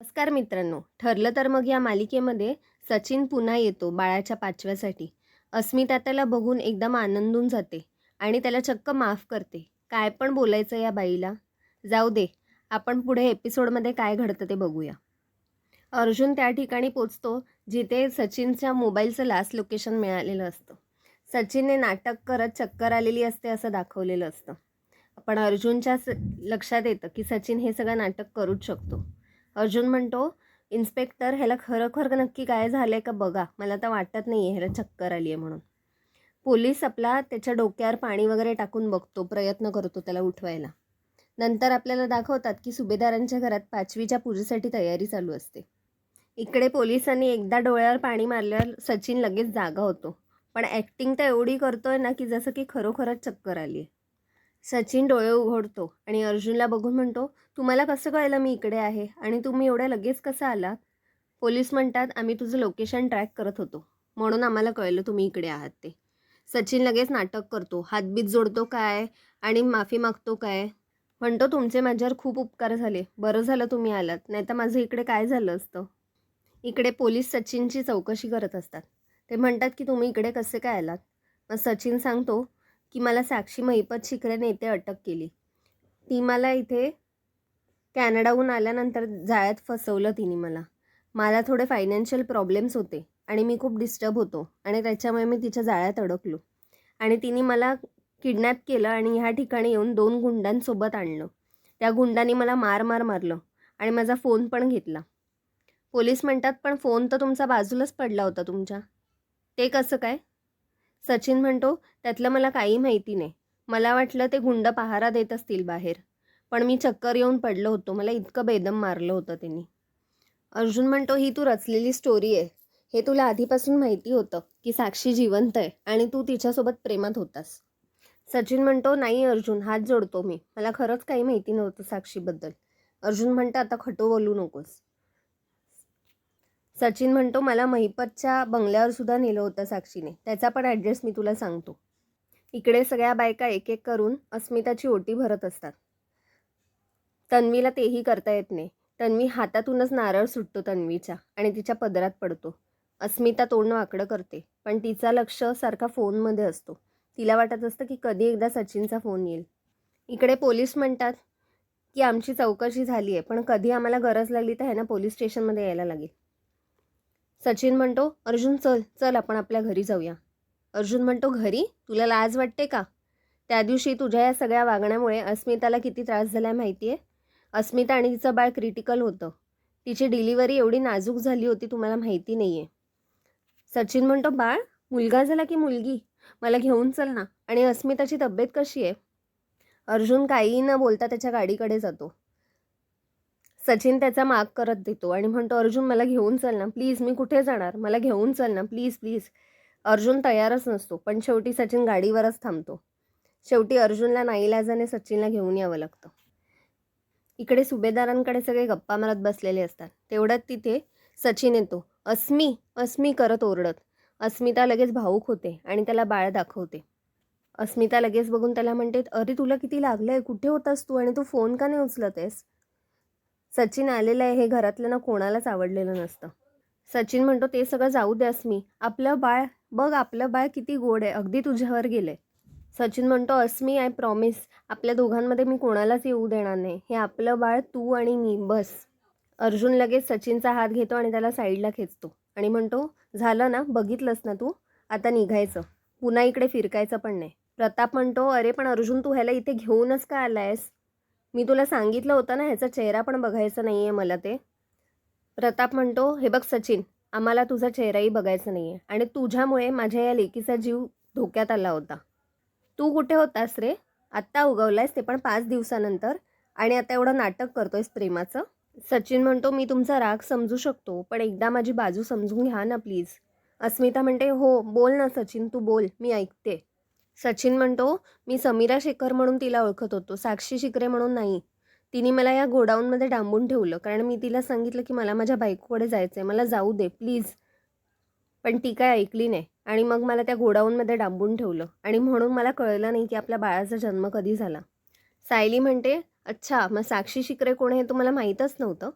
नमस्कार मित्रांनो. ठरलं तर मग या मालिकेमध्ये सचिन पुन्हा येतो बाळाच्या 5व्यासाठी. अस्मिता त्याला बघून एकदम आनंदून जाते आणि त्याला चक्क माफ करते. काय पण बोलायचं या बाईला. जाऊ दे, आपण पुढे एपिसोडमध्ये काय घडतं ते बघूया. अर्जुन त्या ठिकाणी पोचतो जिथे सचिनच्या मोबाईलचं लास्ट लोकेशन मिळालेलं असतं. सचिनने नाटक करत चक्कर आलेली असते असं दाखवलेलं असतं. पण अर्जुनच्या लक्षात येतं की सचिन हे सगळं नाटक करूच शकतो. अर्जुन म्हणतो, इन्स्पेक्टर ह्याला खरोखर नक्की काय झालंय का बघा, मला तर वाटत नाही आहे ह्याला चक्कर आली आहे म्हणून. पोलीस आपला त्याच्या डोक्यावर पाणी वगैरे टाकून बघतो, प्रयत्न करतो त्याला उठवायला. नंतर आपल्याला दाखवतात की सुभेदारांच्या घरात 5वीच्या पूजेसाठी तयारी चालू असते. इकडे पोलिसांनी एकदा डोळ्यावर पाणी मारल्यावर सचिन लगेच जागा होतो. पण ॲक्टिंग तर एवढी करतोय ना की जसं की खरोखरच चक्कर आली आहे. सचिन डोळे उघडतो आणि अर्जुनला बघून म्हणतो, तुम्हाला कसं कळलं मी इकडे आहे आणि तुम्ही एवढ्या लगेच कसं आलात? पोलीस म्हणतात, आम्ही तुझं लोकेशन ट्रॅक करत होतो म्हणून आम्हाला कळलं तुम्ही इकडे आहात ते. सचिन लगेच नाटक करतो, हातबीत जोडतो काय आणि माफी मागतो काय. म्हणतो, तुमचे माझ्यावर खूप उपकार झाले, बरं झालं तुम्ही आलात, नाही तर माझं इकडे काय झालं असतं. इकडे पोलीस सचिनची चौकशी करत असतात. ते म्हणतात की तुम्ही इकडे कसे काय आलात? मग सचिन सांगतो की मला साक्षी महिपत शिकरेने इथे अटक केली. ती मला इथे कॅनडाहून आल्यानंतर जाळ्यात फसवलं तिने मला. मला थोडे फायनान्शियल प्रॉब्लेम्स होते आणि मी खूप डिस्टर्ब होतो आणि त्याच्यामुळे मी तिच्या जाळ्यात अडकलो. आणि तिने मला किडनॅप केलं आणि ह्या ठिकाणी येऊन 2 गुंडांसोबत आणलं. त्या गुंडांनी मला मारलं आणि माझा फोन पण घेतला. पोलीस म्हणतात, पण फोन तर तुमचा बाजूलाच पडला होता तुमच्या. ते कसं काय? सचिन म्हणतो, त्यातलं मला काही माहिती नाही. मला वाटलं ते गुंड पहारा देत असतील बाहेर. पण मी चक्कर येऊन पडलो होतो. मला इतकं बेदम मारलं होतं त्यांनी. अर्जुन म्हणतो, ही तू रचलेली स्टोरी आहे. हे तुला आधीपासून माहिती होतं की साक्षी जिवंत आहे आणि तू तिच्यासोबत प्रेमात होतास. सचिन म्हणतो, नाही अर्जुन, हात जोडतो मी. मला खरंच काही माहिती नव्हतं साक्षीबद्दल. अर्जुन म्हणतो, आता खटं बोलू नकोस. सचिन म्हणतो, मला महिपतच्या बंगल्यावर सुद्धा नेलं होतं साक्षीने. त्याचा पण ॲड्रेस मी तुला सांगतो. इकडे सगळ्या बायका एक एक करून अस्मिताची ओटी भरत असतात. तन्वीला तेही करता येत नाही. तन्वी हातातूनच नारळ सुटतो तन्वीच्या आणि तिच्या पदरात पडतो. अस्मिता तोंड वाकडं करते, पण तिचा लक्ष सारखा फोनमध्ये असतो. तिला वाटत असतं की कधी एकदा सचिनचा फोन येईल. इकडे पोलीस म्हणतात की आमची चौकशी झाली आहे, पण कधी आम्हाला गरज लागली तर ह्यांना पोलीस स्टेशनमध्ये यायला लागेल. सचिन म्हणतो, अर्जुन चल चल आपण आपल्या घरी जाऊया. अर्जुन म्हणतो, घरी? तुला लाज वाटते का? त्या दिवशी तुझ्या या सगळ्या वागण्यामुळे अस्मिताला किती त्रास झाला आहे माहिती आहे? अस्मिता आणि तिचं बाळ क्रिटिकल होतं. तिची डिलिव्हरी एवढी नाजूक झाली होती, तुम्हाला माहिती नाही आहे. सचिन म्हणतो, बाळ? मुलगा झाला की मुलगी? मला घेऊन चल ना. आणि अस्मिताची तब्येत कशी आहे? अर्जुन काहीही न बोलता त्याच्या गाडीकडे जातो. सचिन त्याचा माग करत देतो आणि म्हणतो, अर्जुन मला घेऊन चल ना प्लीज, मी कुठे जाणार, मला घेऊन चल ना प्लीज प्लीज. अर्जुन तयारच नसतो, पण शेवटी सचिन गाडीवरच थांबतो. शेवटी अर्जुनला नाईलाजाने सचिनला घेऊन यावं लागतं. इकडे सुभेदारांकडे सगळे गप्पा मारत बसलेले असतात. तेवढ्यात तिथे सचिन येतो. अस्मी अस्मी करत ओरडत. अस्मिता लगेच भावूक होते आणि त्याला बाळ दाखवते. अस्मिता लगेच बघून त्याला म्हणते, अरे तुला किती लागलंय, कुठे होतास तू आणि तू फोन का नाही उचलत आहेस? सचिन आलेलं आहे हे घरातलं कोणालाच आवडलेलं नसतं. सचिन म्हणतो, ते सगळं जाऊ दे अस्मी, आपलं बाळ बघ, आपलं बाळ किती गोड आहे, अगदी तुझ्यावर गेले. सचिन म्हणतो, अस्मी आय प्रॉमिस, आपल्या दोघांमध्ये मी कोणालाच येऊ देणार नाही. हे आपलं बाळ तू आणि मी, बस. अर्जुन लगेच सचिनचा हात घेतो आणि त्याला साईडला खेचतो आणि म्हणतो, झालं ना, बघितलंस ना तू, आता निघायचं, पुन्हा इकडे फिरकायचं पण नाही. प्रताप म्हणतो, अरे पण अर्जुन, तू ह्याला इथे घेऊनच का आलायस? मी तुला सांगितलं होतं ना ह्याचा चेहरा पण बघायचा नाही आहे मला ते. प्रताप म्हणतो, हे बघ सचिन, आम्हाला तुझा चेहराही बघायचा नाही आहे आणि तुझ्यामुळे माझ्या या लेकीचा जीव धोक्यात आला होता. तू कुठे होतास रे? आत्ता उगवलायस, ते पण 5 दिवसानंतर, आणि आता एवढं नाटक करतोयस प्रेमाचं. सचिन म्हणतो, मी तुमचा राग समजू शकतो, पण एकदा माझी बाजू समजून घ्या ना प्लीज. अस्मिता म्हणते, हो बोल ना सचिन, तू बोल, मी ऐकते. सचिन म्हणतो, मी समीरा शेखर म्हणून तिला ओळखत होतो, साक्षी शिकरे म्हणून नाही. तिने मला या गोडाऊनमध्ये डांबून ठेवलं कारण मी तिला सांगितलं की मला माझ्या बायकोकडे जायचं आहे, मला जाऊ दे प्लीज. पण ती काय ऐकली नाही आणि मग मला त्या गोडाऊनमध्ये डांबून ठेवलं आणि म्हणून मला कळलं नाही की आपल्या बाळाचा जन्म कधी झाला. सायली म्हणते, अच्छा, मग साक्षी शिकरे कोण हे तुम्हाला माहीतच नव्हतं?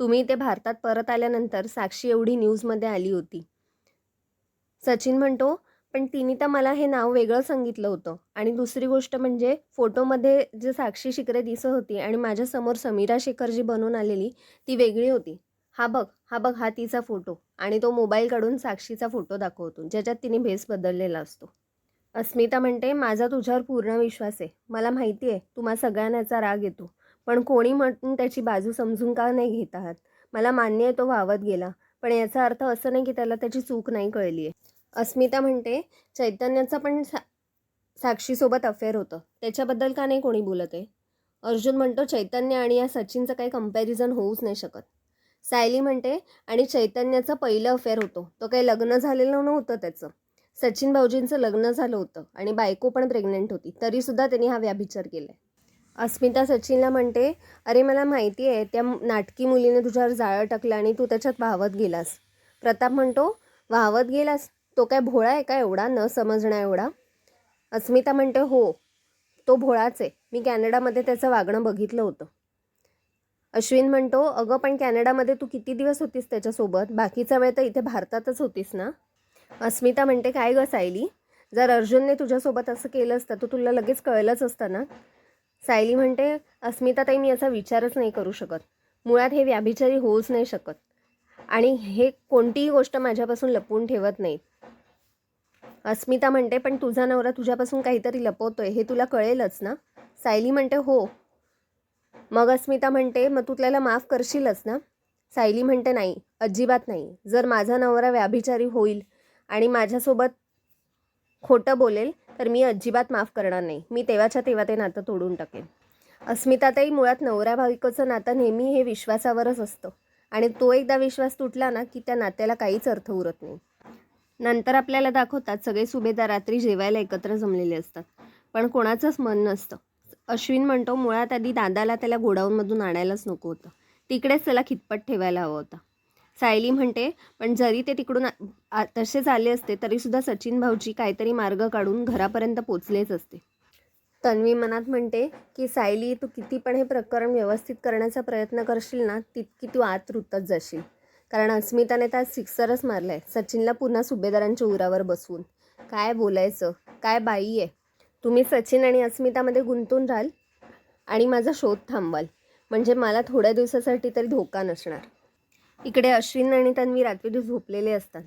तुम्ही इथे भारतात परत आल्यानंतर साक्षी एवढी न्यूजमध्ये आली होती. सचिन म्हणतो, पण तिने तर मला हे नाव वेगळं सांगितलं होतं. आणि दुसरी गोष्ट म्हणजे फोटोमध्ये जे साक्षी शिकरे दिसत होती आणि माझ्यासमोर समीरा शेखर जी बनून आलेली ती वेगळी होती. हा बघ, हा बघ, हा तिचा फोटो. आणि तो मोबाईल काढून साक्षीचा फोटो दाखवतो, ज्याच्यात तिने भेस बदललेला असतो. अस्मिता म्हणते, माझा तुझ्यावर पूर्ण विश्वास आहे. मला माहिती आहे तुम्हा सगळ्यांचा राग येतो, पण कोणी म्हणून त्याची बाजू समजून का नाही घेत आहात. मला मान्य आहे तो वावत गेला, पण याचा अर्थ असं नाही की त्याला त्याची चूक नाही कळली आहे. अस्मिता म्हणते, चैतन्याचं पण साक्षीसोबत अफेअर होतं, त्याच्याबद्दल का नाही कोणी बोलत आहे. अर्जुन म्हणतो, चैतन्य आणि या सचिनचं काही कंपॅरिझन होऊच नाही शकत. सायली म्हणते, आणि चैतन्याचं पहिलं अफेअर होतं, तो काही लग्न झालेलं नव्हतं त्याचं. सचिन भाऊजींचं लग्न झालं होतं आणि बायको पण प्रेग्नंट होती, तरीसुद्धा त्यांनी हा व्याभिचार केला. अस्मिता सचिनला म्हणते, अरे मला माहिती आहे त्या नाटकी मुलीने तुझ्यावर जाळं टाकलं आणि तू त्याच्यात वाहवत गेलास. प्रताप म्हणतो, वाहवत गेलास? तो काय भोळा आहे का एवढा न समजण्या एवढा? अस्मिता म्हणते, हो तो भोळाच आहे. मी कॅनडामध्ये त्याचं वागणं बघितलं होतं. अश्विन म्हणतो, अगं पण कॅनडामध्ये तू किती दिवस होतीस त्याच्यासोबत? बाकीचा वेळ तर इथे भारतातच होतीस ना. अस्मिता म्हणते, काय गं सायली, जर अर्जुनने तुझ्यासोबत असं केलं असतं तर तुला लगेच कळलंच असतं ना. सायली म्हणते, अस्मिता ताई, मी असा विचारच नाही करू शकत. मुळात हे व्याभिचारी होऊच नाही शकत आणि हे कोणतीही गोष्ट माझ्यापासून लपवून ठेवत नाहीत. अस्मिता म्हणते, पण तुझा नवरा तुझ्यापासून काहीतरी लपवतोय हे तुला कळेलच ना. सायली म्हणते, हो. मग अस्मिता म्हणते, मग तू त्याला माफ करशीलच ना. सायली म्हणते, नाही, अजिबात नाही. जर माझा नवरा व्याभिचारी होईल आणि माझ्यासोबत खोटं बोलेल तर मी अजिबात माफ करणार नाही. मी तेव्हाच्या तेव्हा ते नातं तोडून टाकेन. अस्मिताताई, मुळात नवरा बायकोचं नातं नेहमी हे विश्वासावरच असतं आणि तो एकदा विश्वास तुटला ना की त्या नात्याला काहीच अर्थ उरत नाही. नंतर आपल्याला दाखवतात सगळे सुभेदार रात्री जेवायला एकत्र जमलेले असतात, पण कोणाचंच मन नसतं. अश्विन म्हणतो, मुळात आधी दादाला त्याला गोडाऊनमधून आणायलाच नको होतं, तिकडेच त्याला खितपत ठेवायला हवं होतं. सायली म्हणते, पण जरी ते तिकडून तसेच आले असते तरीसुद्धा सचिन भाऊजी काहीतरी मार्ग काढून घरापर्यंत पोचलेच असते. तन्वी मनात म्हणते की सायली, तू किती पण हे प्रकरण व्यवस्थित करण्याचा प्रयत्न करशील ना तितकी तू आत रुतत जाशील. कारण अस्मिताने तर सिक्सरच मारलाय सचिनला पुन्हा सुभेदारांच्या उरावर बसवून. काय बोलायचं, काय बाई आहे. तुम्ही सचिन आणि अस्मितामध्ये गुंतून राहाल आणि माझा शोध थांबवाल, म्हणजे मला थोड्या दिवसासाठी तरी धोका नसणार. इकडे अश्विन आणि तन्वी रात्री झोपलेले असतात,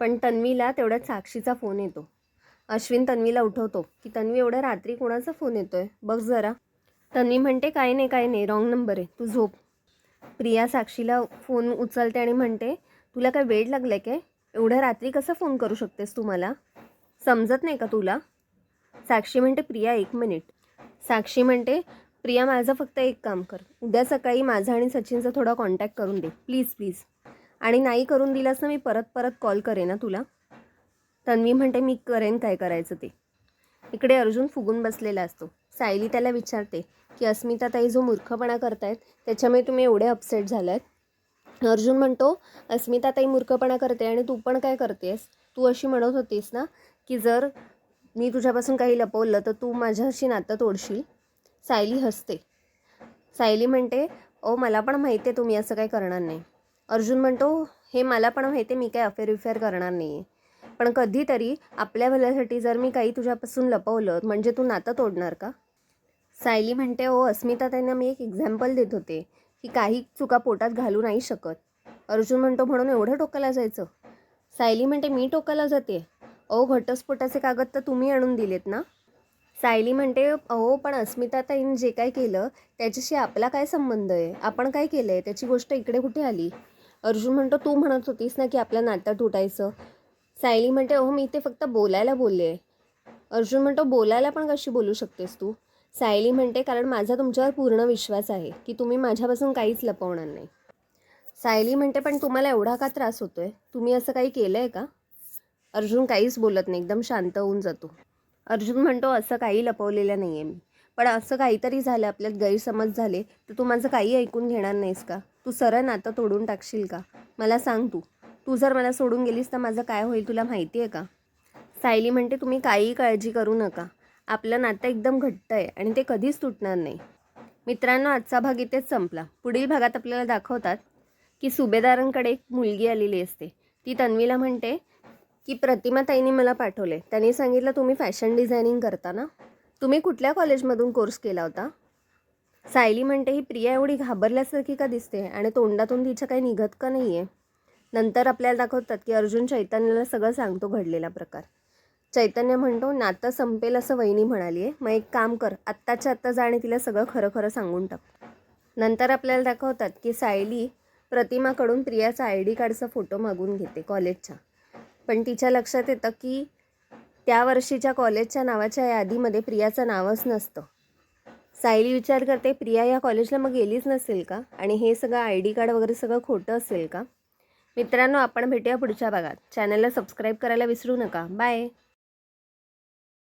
पण तन्वीला तेवढ्यात साक्षीचा फोन येतो. अश्विन तन्वीला उठवतो की तन्वी, एवढ्या रात्री कोणाचा फोन येतोय, बघ जरा. तन्वी म्हणते, काय नाही, रॉंग नंबर आहे, तू झोप. प्रिया साक्षीला फोन उचलते आणि म्हणते, तुला काय वेळ लागलाय काय? एवढ्या रात्री कसा फोन करू शकतेस तू मला? समजत नाही का तुला? साक्षी म्हणते, प्रिया 1 मिनिट. साक्षी म्हणते, प्रिया माझं फक्त एक काम कर, उद्या सकाळी माझा आणि सचिनचा थोडा कॉन्टॅक्ट करून दे प्लीज. आणि नाही करून दिलास ना मी परत कॉल करेन ना तुला. तन्वी म्हणते, मी करेन काय करायचं ते. इकडे अर्जुन फुगून बसलेला असतो. सायली त्याला विचारते की अस्मिता ताई जो मूर्खपणा करतायत त्याच्यामुळे तुम्ही एवढे अपसेट झालायत. अर्जुन म्हणतो, अस्मिता ताई मूर्खपणा करते आणि तू पण काय करतेस? तू अशी म्हणत होतीस ना की जर मी तुझ्यापासून काही लपवलं तर तू माझ्याशी नातं तोडशील. सायली हसते. सायली म्हणते, मला पण माहिती आहे तुम्ही असं काही करणार नाही. अर्जुन म्हणतो, हे मला पण माहिती आहे, मी काय अफेअर करणार नाही आहे, पण कधीतरी आपल्या भल्यासाठी जर मी काही तुझ्यापासून लपवलं म्हणजे तू नातं तोडणार का? सायली म्हणते, अस्मिता त्यांना मी एक एक्झाम्पल देत होते की काही चुका पोटात घालू नाही शकत. अर्जुन म्हणतो, म्हणून एवढं टोकाला जायचं? सायली म्हणते, मी टोकाला जाते? घटस्फोटाचे कागद तर तुम्ही आणून दिलेत ना. सायली म्हणते, पण अस्मिता ताईंनी जे काय केलं त्याच्याशी आपला काय संबंध आहे? आपण काय केलं आहे त्याची गोष्ट इकडे कुठे आली? अर्जुन म्हणतो, तू म्हणत होतीस ना की आपलं नातं तुटायचं. सायली म्हणते, मी ते फक्त बोलायला बोलले. अर्जुन म्हणतो, बोलायला पण कशी बोलू शकतेस तू? सायली म्हणते, कारण माझा तुमच्यावर पूर्ण विश्वास आहे की तुम्ही माझ्यापासून काहीच लपवणार नाही. सायली म्हणते, पण तुम्हाला एवढा का त्रास होतोय? तुम्ही असं काही केलं आहे का? अर्जुन काहीच बोलत नाही, एकदम शांत होऊन जातो. अर्जुन म्हणतो, असं काही लपवलेलं नाही आहे मी, पण असं काहीतरी झालं, आपल्यात गैरसमज झाले तर तू माझं काही ऐकून घेणार नाहीस का? तू सरळ नातं तोडून टाकशील का? मला सांग, तू जर मला सोडून गेलीस तर माझं काय होईल तुला माहिती आहे का? सायली म्हणते, तुम्ही काहीही काळजी करू नका, आपलं नातं एकदम घट्ट आहे आणि ते कधीच तुटणार नाही. मित्रांनो, आजचा भाग इथेच संपला. पुढील भागात आपल्याला दाखवतात की सुभेदारांकडे एक मुलगी आलेली असते. ती तन्वीला म्हणते की प्रतिमा ताईंनी मला पाठवले. त्यांनी सांगितलं तुम्ही फॅशन डिझायनिंग करता ना, तुम्ही कुठल्या कॉलेजमधून कोर्स केला होता? सायली म्हणते ही प्रिया एवढी घाबरल्यासारखी का दिसते आणि तोंडातून तिच्या काही निघत का नाही आहे. नंतर आपल्याला दाखवतात की अर्जुन चैतन्याला सगळं सांगतो घडलेला प्रकार. चैतन्य म्हणतो नातं संपेल असं वहिनी म्हणाली आहे, मग एक काम कर, आत्ताच्या आत्ता जा आणि तिला सगळं खरं खरं सांगून टाक. नंतर आपल्याला दाखवतात की सायली प्रतिमाकडून प्रियाचा ID कार्डचा फोटो मागून घेते कॉलेजच्या. पण तिच्या लक्षात येतं की त्या वर्षीच्या कॉलेजच्या नावाच्या यादीमध्ये प्रियाचं नावच नसतं. सायली विचार करते प्रिया या कॉलेजला मग गेलीच नसेल का, आणि हे सगळं ID कार्ड वगैरे सगळं खोटं असेल का. मित्रांनो, आपण भेटूया पुढच्या भागात. चॅनलला सबस्क्राईब करायला विसरू नका. बाय.